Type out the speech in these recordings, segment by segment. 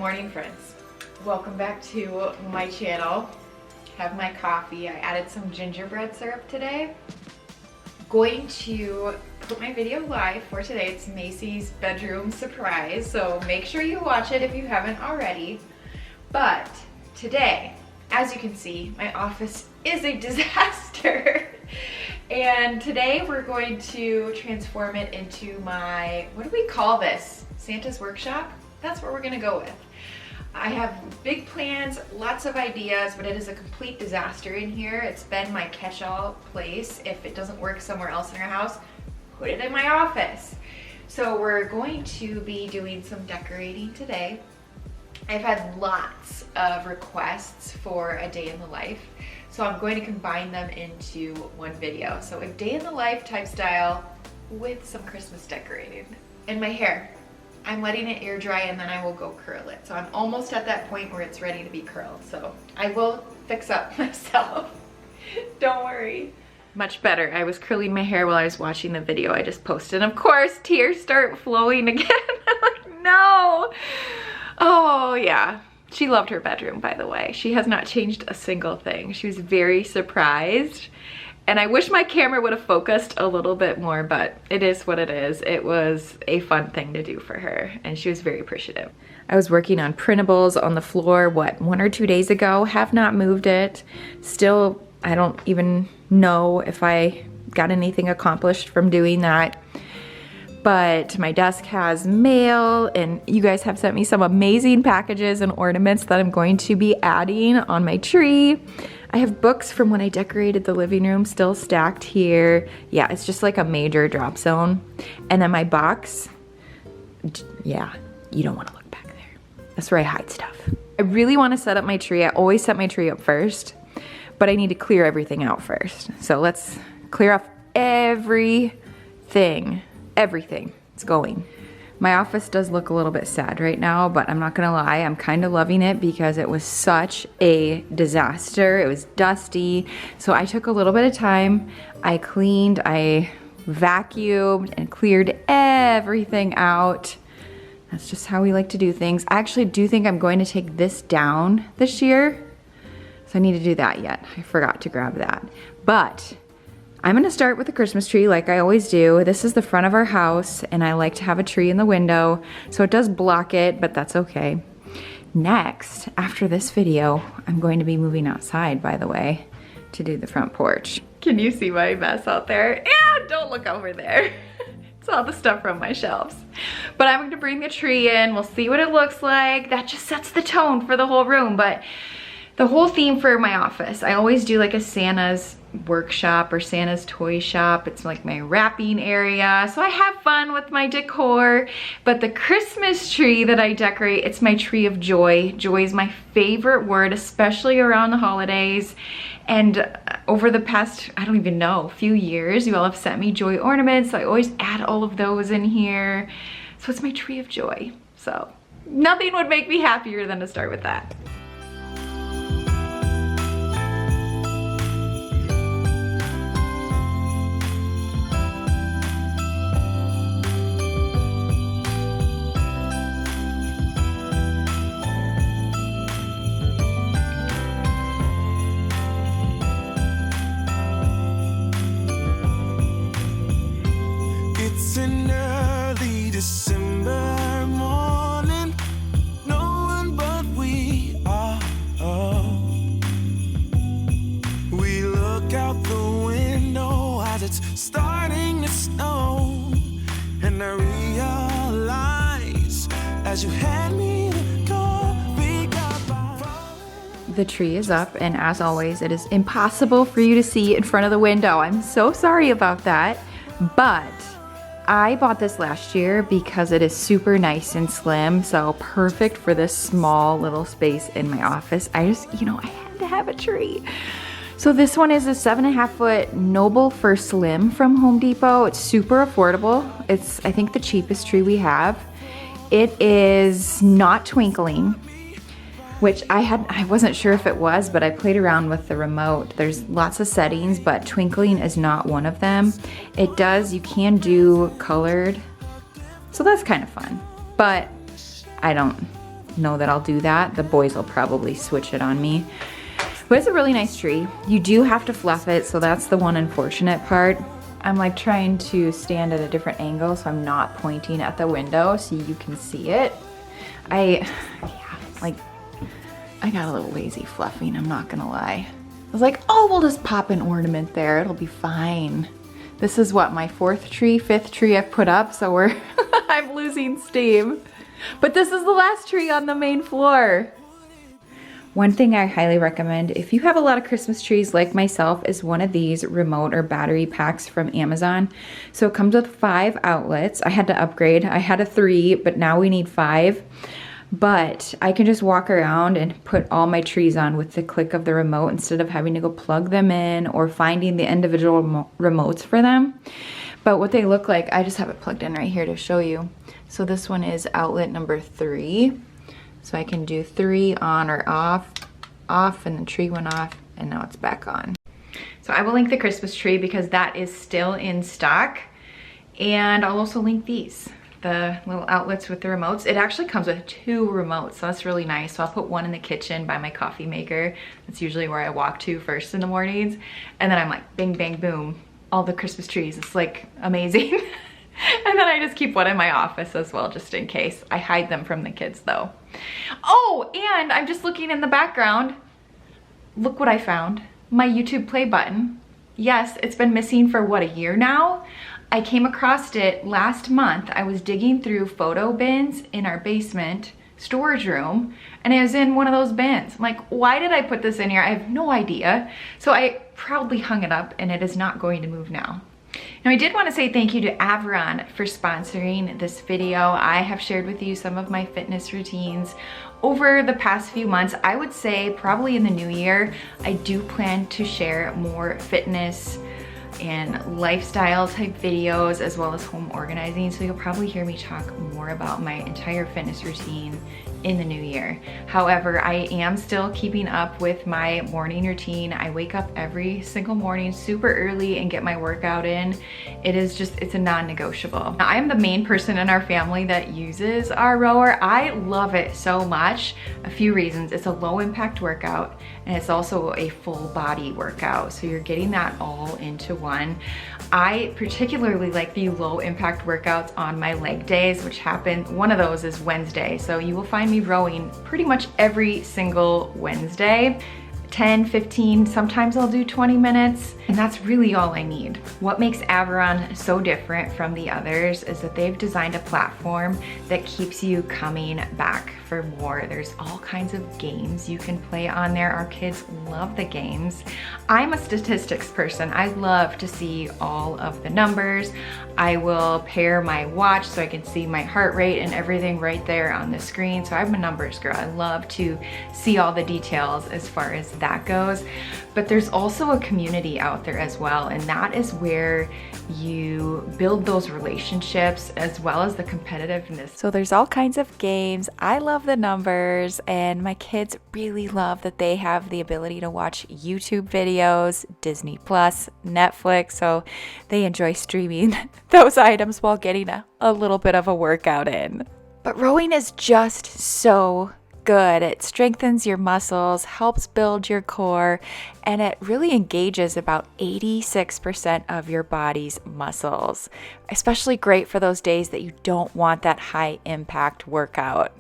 morning, friends. Welcome back to my channel. Have my coffee. I added some gingerbread syrup today. Going to put my video live for today. It's Macy's bedroom surprise, so make sure you watch it if you haven't already. But today, as you can see, my office is a disaster. And today we're going to transform it into my, what do we call this? Santa's workshop? That's what we're gonna go with. I have big plans, lots of ideas, but it is a complete disaster in here. It's been my catch-all place. If it doesn't work somewhere else in our house, put it in my office. So we're going to be doing some decorating today. I've had lots of requests for a day in the life, so I'm going to combine them into one video. So a day in the life type style with some Christmas decorating. And my hair, I'm letting it air dry and then I will go curl it. So I'm almost at that point where it's ready to be curled. So I will fix up myself. Don't worry. Much better. I was curling my hair while I was watching the video I just posted. And of course, tears start flowing again. I'm like, no. Oh yeah. She loved her bedroom, by the way. She has not changed a single thing. She was very surprised. And I wish my camera would have focused a little bit more, but it is what it is. It was a fun thing to do for her, and she was very appreciative. I was working on printables on the floor, 1 or 2 days ago, have not moved it. Still, I don't even know if I got anything accomplished from doing that. But my desk has mail, and you guys have sent me some amazing packages and ornaments that I'm going to be adding on my tree. I have books from when I decorated the living room still stacked here. Yeah, it's just like a major drop zone. And then my box, yeah, you don't want to look back there. That's where I hide stuff. I really want to set up my tree. I always set my tree up first, but I need to clear everything out first. So let's clear off everything. Everything. It's going. My office does look a little bit sad right now, but I'm not gonna lie, I'm kind of loving it because it was such a disaster. It was dusty. So I took a little bit of time. I cleaned, I vacuumed and cleared everything out. That's just how we like to do things. I actually do think I'm going to take this down this year. So I need to do that yet. I forgot to grab that. But I'm gonna start with the Christmas tree like I always do. This is the front of our house and I like to have a tree in the window. So it does block it, but that's okay. Next, after this video, I'm going to be moving outside, by the way, to do the front porch. Can you see my mess out there? Yeah, don't look over there. It's all the stuff from my shelves. But I'm gonna bring the tree in. We'll see what it looks like. That just sets the tone for the whole room. But the whole theme for my office, I always do like a Santa's workshop or Santa's toy shop. It's like my wrapping area. So I have fun with my decor, but the Christmas tree that I decorate, it's my tree of joy. Joy is my favorite word, especially around the holidays. And over the past, I don't even know, few years, you all have sent me joy ornaments. So I always add all of those in here. So it's my tree of joy. So nothing would make me happier than to start with that. It's an early December morning, no one but we are. We look out the window as it's starting to snow, and I realize as you hand me the coffee cup. The tree is up, and as always, it is impossible for you to see in front of the window. I'm so sorry about that, but I bought this last year because it is super nice and slim, so perfect for this small little space in my office. I just, you know, I had to have a tree. So this one is a 7.5 foot Noble for Slim from Home Depot. It's super affordable. It's, I think, the cheapest tree we have. It is not twinkling, which I wasn't sure if it was, but I played around with the remote. There's lots of settings, but twinkling is not one of them. It does, you can do colored, so that's kind of fun. But I don't know that I'll do that. The boys will probably switch it on me. But it's a really nice tree. You do have to fluff it, so that's the one unfortunate part. I'm like trying to stand at a different angle so I'm not pointing at the window so you can see it. I got a little lazy fluffing, I'm not gonna lie. I was like, oh, we'll just pop an ornament there, it'll be fine. This is what, my fifth tree I've put up, so I'm losing steam. But this is the last tree on the main floor. One thing I highly recommend, if you have a lot of Christmas trees like myself, is one of these remote or battery packs from Amazon. So it comes with 5 outlets. I had to upgrade. I had a 3, but now we need 5. But I can just walk around and put all my trees on with the click of the remote instead of having to go plug them in or finding the individual remotes for them. But what they look like, I just have it plugged in right here to show you. So this one is outlet number 3. So I can do 3 on or off, and the tree went off, and now it's back on. So I will link the Christmas tree because that is still in stock. And I'll also link these, the little outlets with the remotes. It actually comes with 2 remotes, so that's really nice. So I'll put one in the kitchen by my coffee maker. That's usually where I walk to first in the mornings. And then I'm like, bing, bang, boom, all the Christmas trees. It's like amazing. And then I just keep one in my office as well, just in case. I hide them from the kids though. Oh, and I'm just looking in the background. Look what I found. My YouTube play button. Yes, it's been missing for what, a year now? I came across it last month. I was digging through photo bins in our basement storage room, and it was in one of those bins. I'm like, why did I put this in here? I have no idea. So I proudly hung it up, and it is not going to move now. Now I did want to say thank you to Avron for sponsoring this video. I have shared with you some of my fitness routines over the past few months. I would say probably in the new year, I do plan to share more fitness and lifestyle type videos as well as home organizing. So you'll probably hear me talk more about my entire fitness routine in the new year. However, I am still keeping up with my morning routine. I wake up every single morning super early and get my workout in. It's a non-negotiable. Now, I am the main person in our family that uses our rower. I love it so much. A few reasons. It's a low impact workout, and it's also a full body workout. So you're getting that all into one. I particularly like the low impact workouts on my leg days, which happen, one of those is Wednesday. So you will find me rowing pretty much every single Wednesday. 10, 15, sometimes I'll do 20 minutes, and that's really all I need. What makes Avron so different from the others is that they've designed a platform that keeps you coming back for more. There's all kinds of games you can play on there. Our kids love the games. I'm a statistics person. I love to see all of the numbers. I will pair my watch so I can see my heart rate and everything right there on the screen. So I'm a numbers girl. I love to see all the details as far as that goes. But there's also a community out there as well, and that is where you build those relationships as well as the competitiveness. So there's all kinds of games. I love the numbers, and my kids really love that they have the ability to watch YouTube videos, Disney Plus, Netflix, so they enjoy streaming those items while getting a little bit of a workout in. But rowing is just so good. It strengthens your muscles, helps build your core, and it really engages about 86% of your body's muscles. Especially great for those days that you don't want that high impact workout.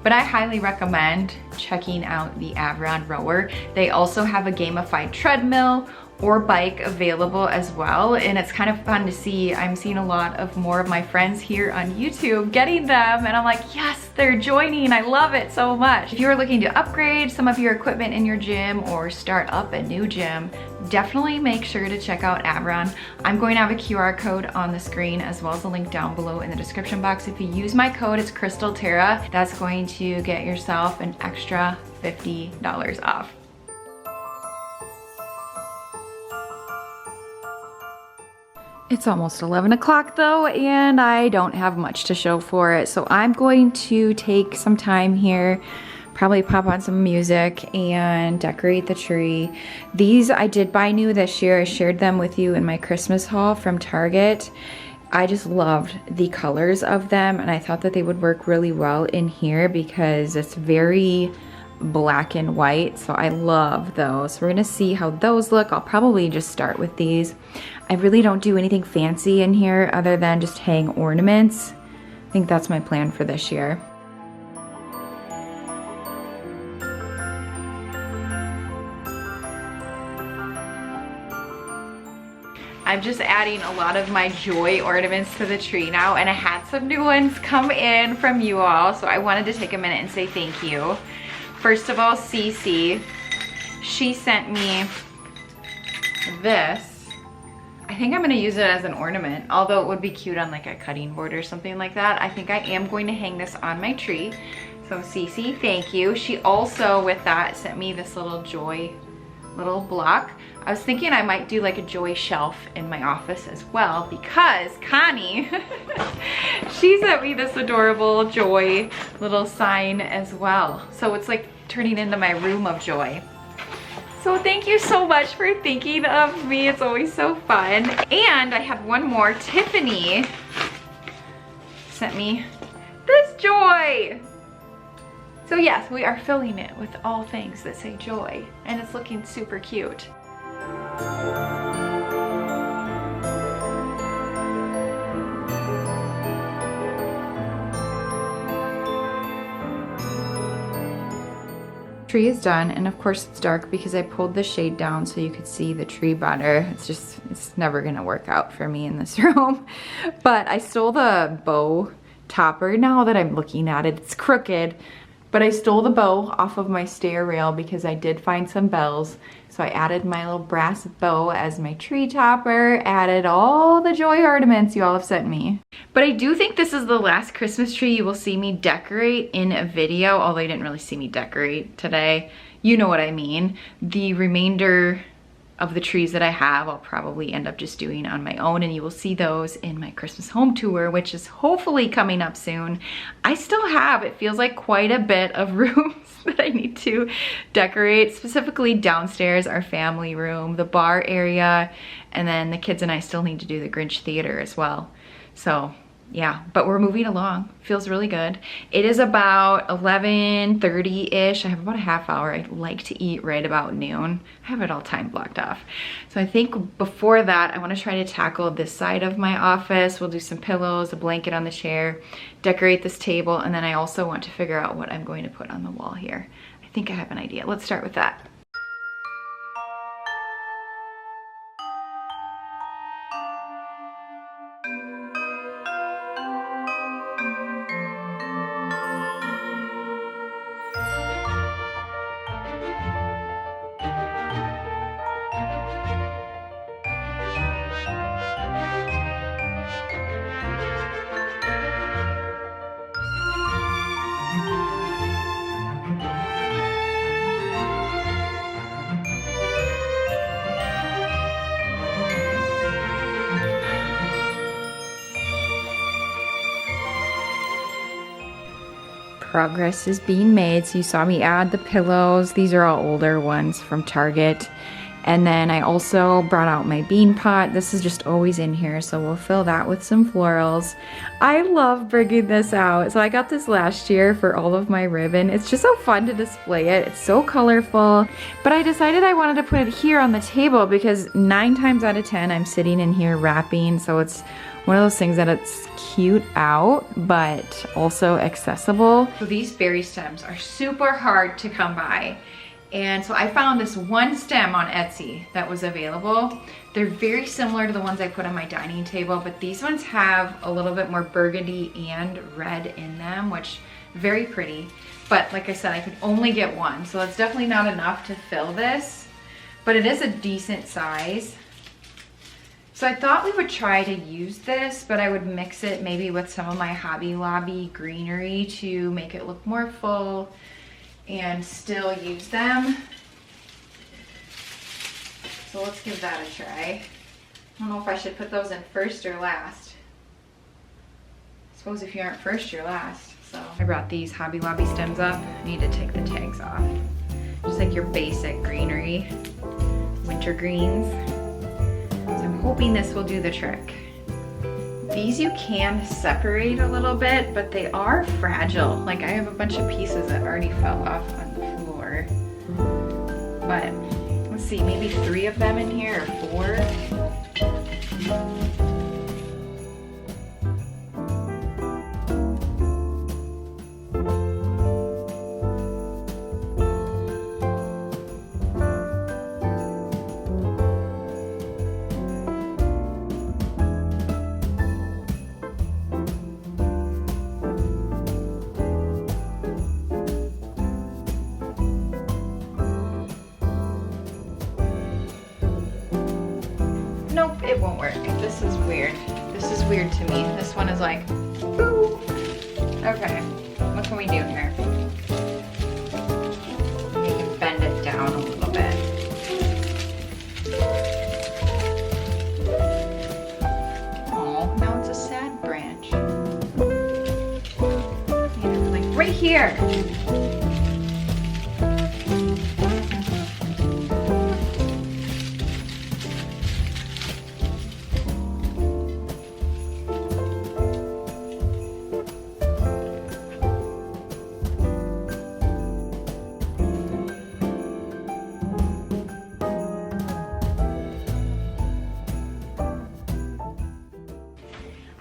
But I highly recommend checking out the Avron rower. They also have a gamified treadmill or bike available as well, and it's kind of fun to see. I'm seeing a lot of more of my friends here on YouTube getting them, and I'm like, yes, they're joining. I love it so much. If you're looking to upgrade some of your equipment in your gym or start up a new gym, definitely make sure to check out Avron. I'm going to have a QR code on the screen as well as a link down below in the description box. If you use my code, it's CrystalTara, that's going to get yourself an extra $50 off. It's almost 11 o'clock though, and I don't have much to show for it. So I'm going to take some time here, probably pop on some music and decorate the tree. These I did buy new this year. I shared them with you in my Christmas haul from Target. I just loved the colors of them, and I thought that they would work really well in here because it's very black and white, so I love those. So we're gonna see how those look. I'll probably just start with these. I really don't do anything fancy in here other than just hang ornaments. I think that's my plan for this year. I'm just adding a lot of my joy ornaments to the tree now, and I had some new ones come in from you all, so I wanted to take a minute and say thank you. First of all, Cece, she sent me this. I think I'm gonna use it as an ornament, although it would be cute on like a cutting board or something like that. I think I am going to hang this on my tree. So Cece, thank you. She also, with that, sent me this little joy little block. I was thinking I might do like a joy shelf in my office as well, because Connie, she sent me this adorable joy little sign as well. So it's like turning into my room of joy. So thank you so much for thinking of me. It's always so fun. And I have one more. Tiffany sent me this joy. So yes, we are filling it with all things that say joy, and it's looking super cute. Tree is done, and of course it's dark because I pulled the shade down so you could see the tree better. It's never gonna work out for me in this room. But I stole the bow topper. Now that I'm looking at it, it's crooked. But I stole the bow off of my stair rail because I did find some bells. So I added my little brass bow as my tree topper, added all the joy ornaments you all have sent me. But I do think this is the last Christmas tree you will see me decorate in a video, although you didn't really see me decorate today. You know what I mean. The remainder of the trees that I have, I'll probably end up just doing on my own, and you will see those in my Christmas home tour, which is hopefully coming up soon. I still have, it feels like, quite a bit of rooms that I need to decorate, specifically downstairs, our family room, the bar area, and then the kids and I still need to do the Grinch Theater as well. So yeah, but we're moving along. Feels really good. It is about 11:30-ish. I have about a half hour. I like to eat right about noon. I have it all time blocked off. So I think before that, I want to try to tackle this side of my office. We'll do some pillows, a blanket on the chair, decorate this table, and then I also want to figure out what I'm going to put on the wall here. I think I have an idea. Let's start with that. Progress is being made. So you saw me add the pillows. These are all older ones from Target. And then I also brought out my bean pot. This is just always in here, so we'll fill that with some florals. I love bringing this out. So I got this last year for all of my ribbon. It's just so fun to display it. It's so colorful. But I decided I wanted to put it here on the table because 9 times out of 10 I'm sitting in here wrapping, so it's one of those things that it's cute out, but also accessible. So these berry stems are super hard to come by. And so I found this one stem on Etsy that was available. They're very similar to the ones I put on my dining table, but these ones have a little bit more burgundy and red in them, which very pretty. But like I said, I could only get one, so that's definitely not enough to fill this, but it is a decent size. So I thought we would try to use this, but I would mix it maybe with some of my Hobby Lobby greenery to make it look more full and still use them. So let's give that a try. I don't know if I should put those in first or last. I suppose if you aren't first, you're last. So I brought these Hobby Lobby stems up. I need to take the tags off. Just like your basic greenery, winter greens. So I'm hoping this will do the trick. These you can separate a little bit, but they are fragile. Like I have a bunch of pieces that already fell off on the floor. But let's see, maybe 3 of them in here or 4. Nope, it won't work. This is weird. This is weird to me. This one is like, boo. Okay, what can we do here? We can bend it down a little bit. Oh, now it's a sad branch. Yeah, like right here.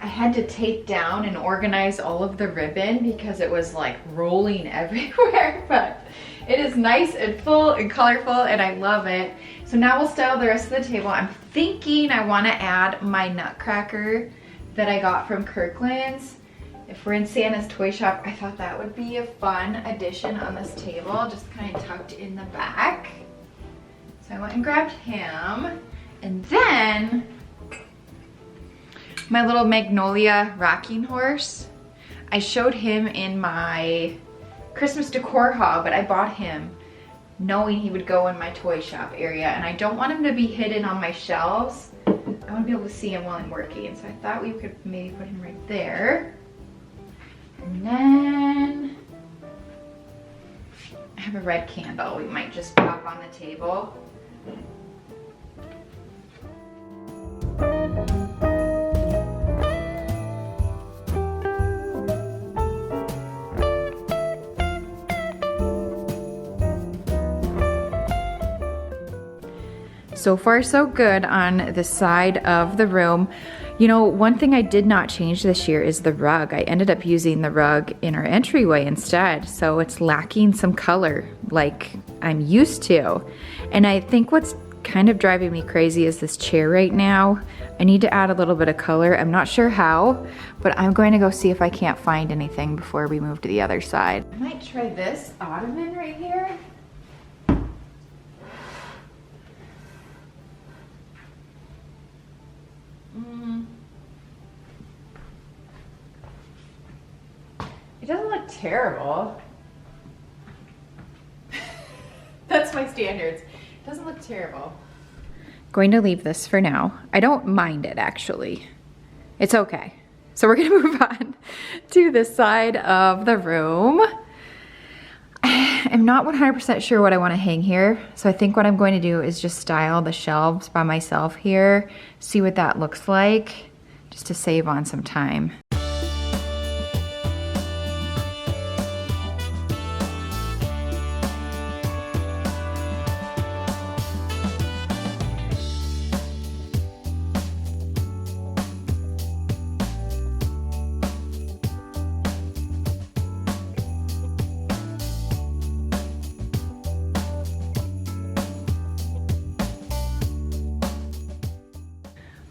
I had to tape down and organize all of the ribbon because it was like rolling everywhere, but it is nice and full and colorful and I love it. So now we'll style the rest of the table. I'm thinking I want to add my nutcracker that I got from Kirkland's. If we're in Santa's toy shop, I thought that would be a fun addition on this table, just kind of tucked in the back. So I went and grabbed him, and then my little Magnolia rocking horse. I showed him in my Christmas decor haul, but I bought him knowing he would go in my toy shop area, and I don't want him to be hidden on my shelves. I want to be able to see him while I'm working, so I thought we could maybe put him right there. And then I have a red candle we might just pop on the table. So far so good on the side of the room. You know, one thing I did not change this year is the rug. I ended up using the rug in our entryway instead, so it's lacking some color like I'm used to. And I think what's kind of driving me crazy is this chair right now. I need to add a little bit of color. I'm not sure how, but I'm going to go see if I can't find anything before we move to the other side. I might try this ottoman right here. It doesn't look terrible. That's my standards. It doesn't look terrible. Going to leave this for now. I don't mind it actually. It's okay. So we're gonna move on to this side of the room. I'm not 100% sure what I want to hang here. So I think what I'm going to do is just style the shelves by myself here, see what that looks like, just to save on some time.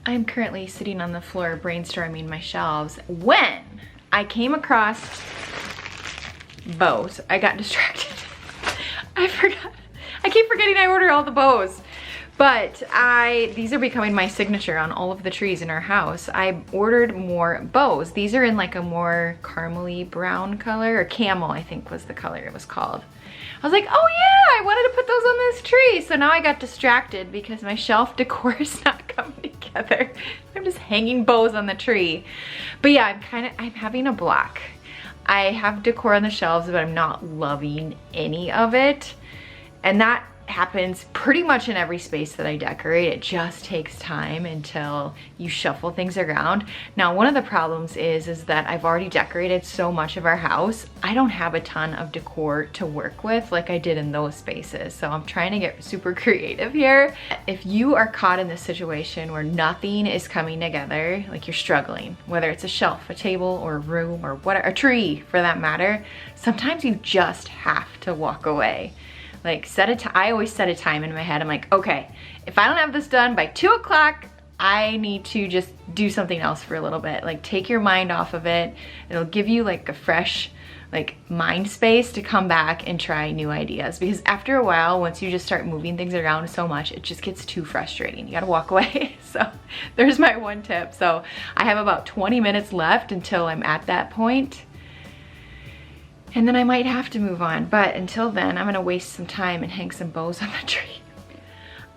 I'm currently sitting on the floor brainstorming my shelves when I came across bows. I got distracted. I forgot. I keep forgetting I ordered all the bows. But these are becoming my signature on all of the trees in our house. I ordered more bows. These are in like a more caramely brown color, or camel I think was the color it was called. I was like, oh yeah, I wanted to put those on this tree. So now I got distracted because my shelf decor is not coming together. I'm just hanging bows on the tree. But yeah, I'm having a block. I have decor on the shelves, but I'm not loving any of it. And that happens pretty much in every space that I decorate. It just takes time until you shuffle things around. Now, one of the problems is that I've already decorated so much of our house. I don't have a ton of decor to work with like I did in those spaces. So I'm trying to get super creative here. If you are caught in this situation where nothing is coming together, like you're struggling, whether it's a shelf, a table, or a room, or what, a tree for that matter, sometimes you just have to walk away. Like I always set a time in my head. I'm like, okay, if I don't have this done by 2 o'clock, I need to just do something else for a little bit. Like take your mind off of it. It'll give you like a fresh mind space to come back and try new ideas. Because after a while, once you just start moving things around so much, it just gets too frustrating. You gotta walk away. So there's my one tip. So I have about 20 minutes left until I'm at that point. And then I might have to move on, but until then, I'm gonna waste some time and hang some bows on the tree.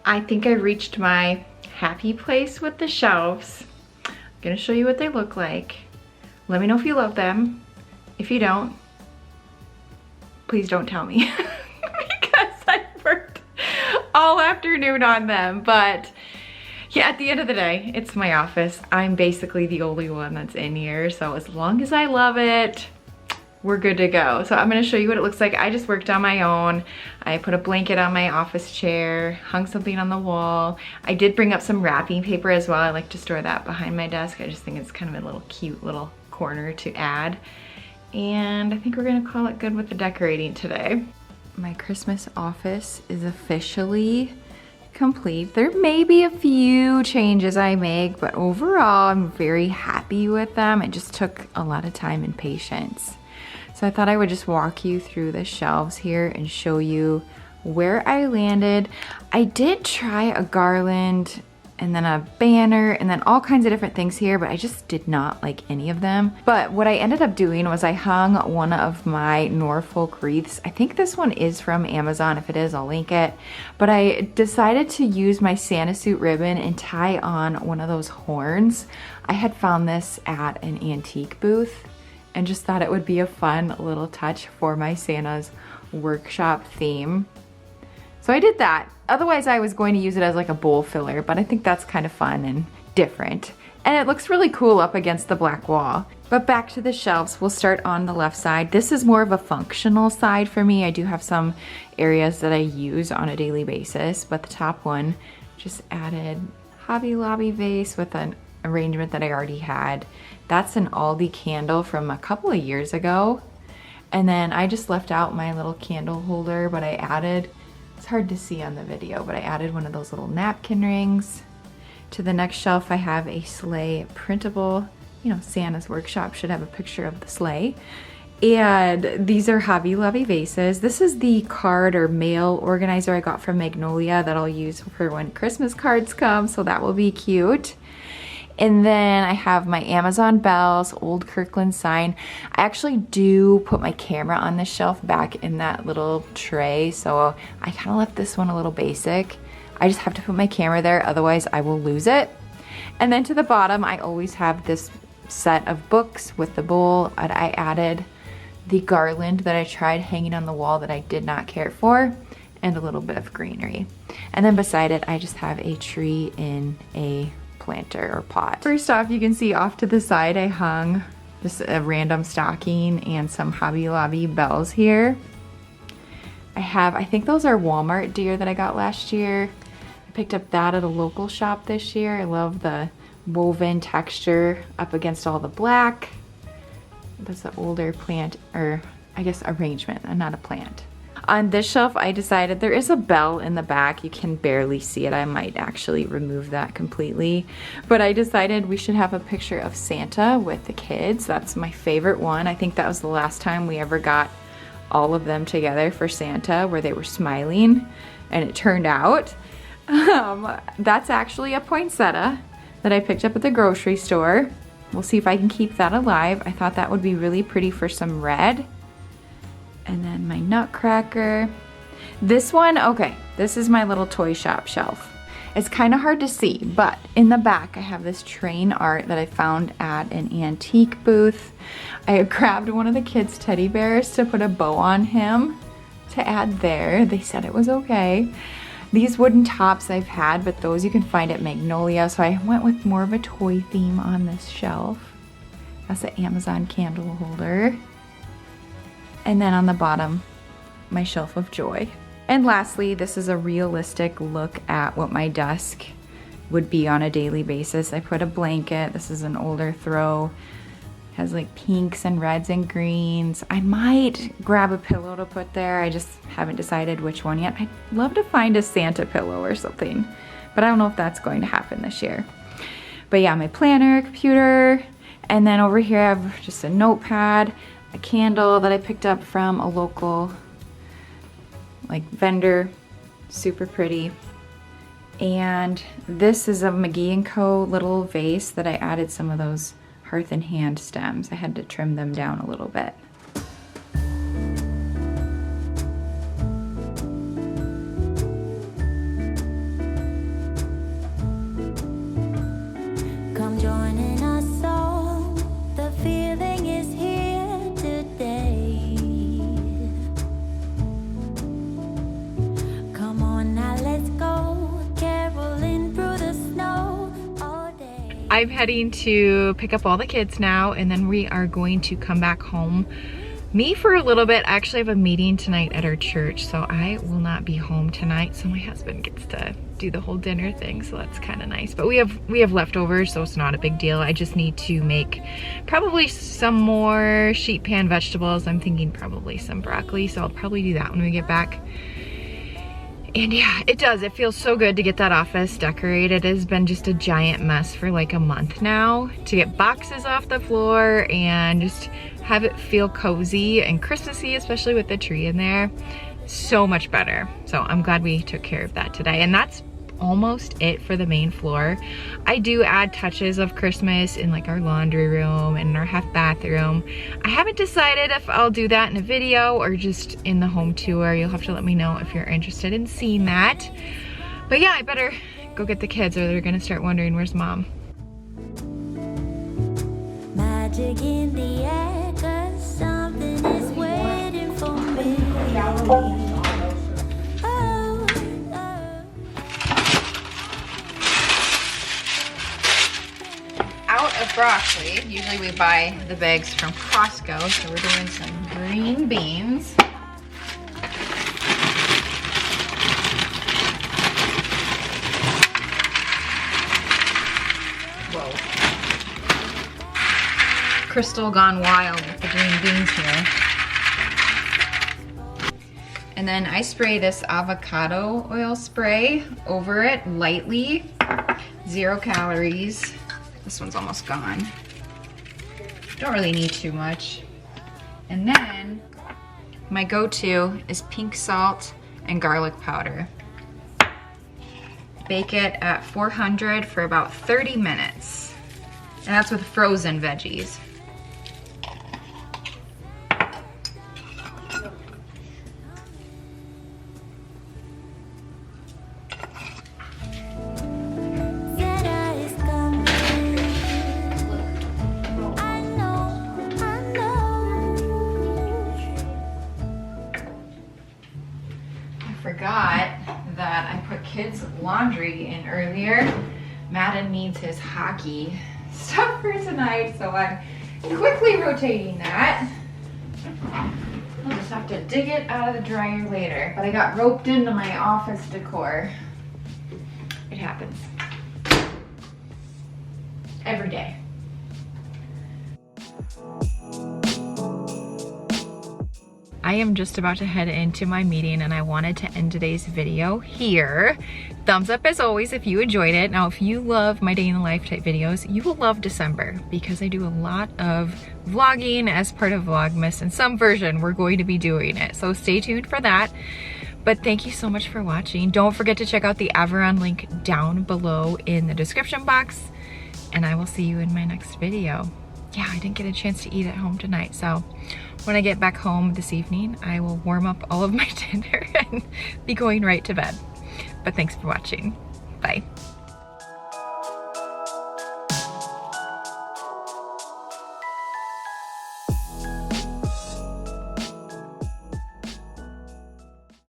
I think I reached my happy place with the shelves. I'm gonna show you what they look like. Let me know if you love them. If you don't, please don't tell me because I worked all afternoon on them. But yeah, at the end of the day, it's my office. I'm basically the only one that's in here. So as long as I love it, we're good to go. So I'm gonna show you what it looks like. I just worked on my own. I put a blanket on my office chair, hung something on the wall. I did bring up some wrapping paper as well. I like to store that behind my desk. I just think it's kind of a little cute little corner to add. And I think we're gonna call it good with the decorating today. My Christmas office is officially complete. There may be a few changes I make, but overall I'm very happy with them. It just took a lot of time and patience. So I thought I would just walk you through the shelves here and show you where I landed. I did try a garland and then a banner and then all kinds of different things here, but I just did not like any of them. But what I ended up doing was I hung one of my Norfolk wreaths. I think this one is from Amazon. If it is, I'll link it. But I decided to use my Santa suit ribbon and tie on one of those horns. I had found this at an antique booth and just thought it would be a fun little touch for my Santa's workshop theme. So I did that. Otherwise I was going to use it as like a bowl filler, but I think that's kind of fun and different. And it looks really cool up against the black wall. But back to the shelves, we'll start on the left side. This is more of a functional side for me. I do have some areas that I use on a daily basis, but the top one just added Hobby Lobby vase with an arrangement that I already had. That's an Aldi candle from a couple of years ago. And then I just left out my little candle holder, but I added, it's hard to see on the video, but I added one of those little napkin rings. To the next shelf, I have a sleigh printable. You know, Santa's workshop should have a picture of the sleigh. And these are Hobby Lobby vases. This is the card or mail organizer I got from Magnolia that I'll use for when Christmas cards come, so that will be cute. And then I have my Amazon bells, old Kirkland sign. I actually do put my camera on this shelf back in that little tray, so I kind of left this one a little basic. I just have to put my camera there, otherwise I will lose it. And then to the bottom, I always have this set of books with the bowl. And I added the garland that I tried hanging on the wall that I did not care for, and a little bit of greenery. And then beside it, I just have a tree in a planter or pot. First off, you can see off to the side I hung just a random stocking and some Hobby Lobby bells here. I think those are Walmart deer that I got last year. I picked up that at a local shop this year. I love the woven texture up against all the black. That's an older plant, or I guess arrangement, and not a plant. On this shelf, I decided there is a bell in the back. You can barely see it. I might actually remove that completely. But I decided we should have a picture of Santa with the kids. That's my favorite one. I think that was the last time we ever got all of them together for Santa, where they were smiling, and it turned out. That's actually a poinsettia that I picked up at the grocery store. We'll see if I can keep that alive. I thought that would be really pretty for some red. And then my nutcracker. This one, okay, this is my little toy shop shelf. It's kind of hard to see, but in the back I have this train art that I found at an antique booth. I grabbed one of the kids' teddy bears to put a bow on him. to add there. They said it was okay. These wooden tops I've had, but those you can find at Magnolia. So I went with more of a toy theme on this shelf. That's the Amazon candle holder. And then on the bottom, my shelf of joy. And lastly, this is a realistic look at what my desk would be on a daily basis. I put a blanket. This is an older throw. Has like pinks and reds and greens. I might grab a pillow to put there. I just haven't decided which one yet. I'd love to find a Santa pillow or something, but I don't know if that's going to happen this year. But yeah, my planner, computer, and then over here I have just a notepad, a candle that I picked up from a local like vendor, super pretty. And this is a McGee & Co. little vase that I added some of those Hearth and Hand stems. I had to trim them down a little bit. Come joining us all, the feeling is here today. Come on now, let's go, caroling through the snow all day. I'm heading to pick up all the kids now, and then we are going to come back home. Me for a little bit. I actually have a meeting tonight at our church, so I will not be home tonight. So my husband gets to do the whole dinner thing, so that's kind of nice. But we have leftovers, so it's not a big deal. I just need to make probably some more sheet pan vegetables. I'm thinking probably some broccoli, so I'll probably do that when we get back. And yeah, it does. It feels so good to get that office decorated. It has been just a giant mess for like a month now to get boxes off the floor and just have it feel cozy and Christmassy, especially with the tree in there. So much better. So I'm glad we took care of that today. And that's almost it for the main floor. I do add touches of Christmas in like our laundry room and our half bathroom. I haven't decided if I'll do that in a video or just in the home tour. You'll have to let me know if you're interested in seeing that. But yeah, I better go get the kids or they're gonna start wondering where's mom. Magic in the air, 'cause something is waiting for me. Out of broccoli, usually we buy the bags from Costco, so we're doing some green beans. Whoa. Crystal gone wild with the green beans here. And then I spray this avocado oil spray over it lightly, 0 calories. This one's almost gone. Don't really need too much. And then my go-to is pink salt and garlic powder. Bake it at 400 for about 30 minutes. And that's with frozen veggies. Forgot that I put kids' laundry in earlier. Madden needs his hockey stuff for tonight, so I'm quickly rotating that. I'll just have to dig it out of the dryer later, but I got roped into my office decor. It happens. Every day. I am just about to head into my meeting and I wanted to end today's video here. Thumbs up as always if you enjoyed it. Now if you love my day in the life type videos, you will love December because I do a lot of vlogging as part of Vlogmas. In some version we're going to be doing it, so stay tuned for that. But thank you so much for watching. Don't forget to check out the Averon link down below in the description box, and I will see you in my next video. Yeah, I didn't get a chance to eat at home tonight, so when I get back home this evening, I will warm up all of my dinner and be going right to bed. But thanks for watching.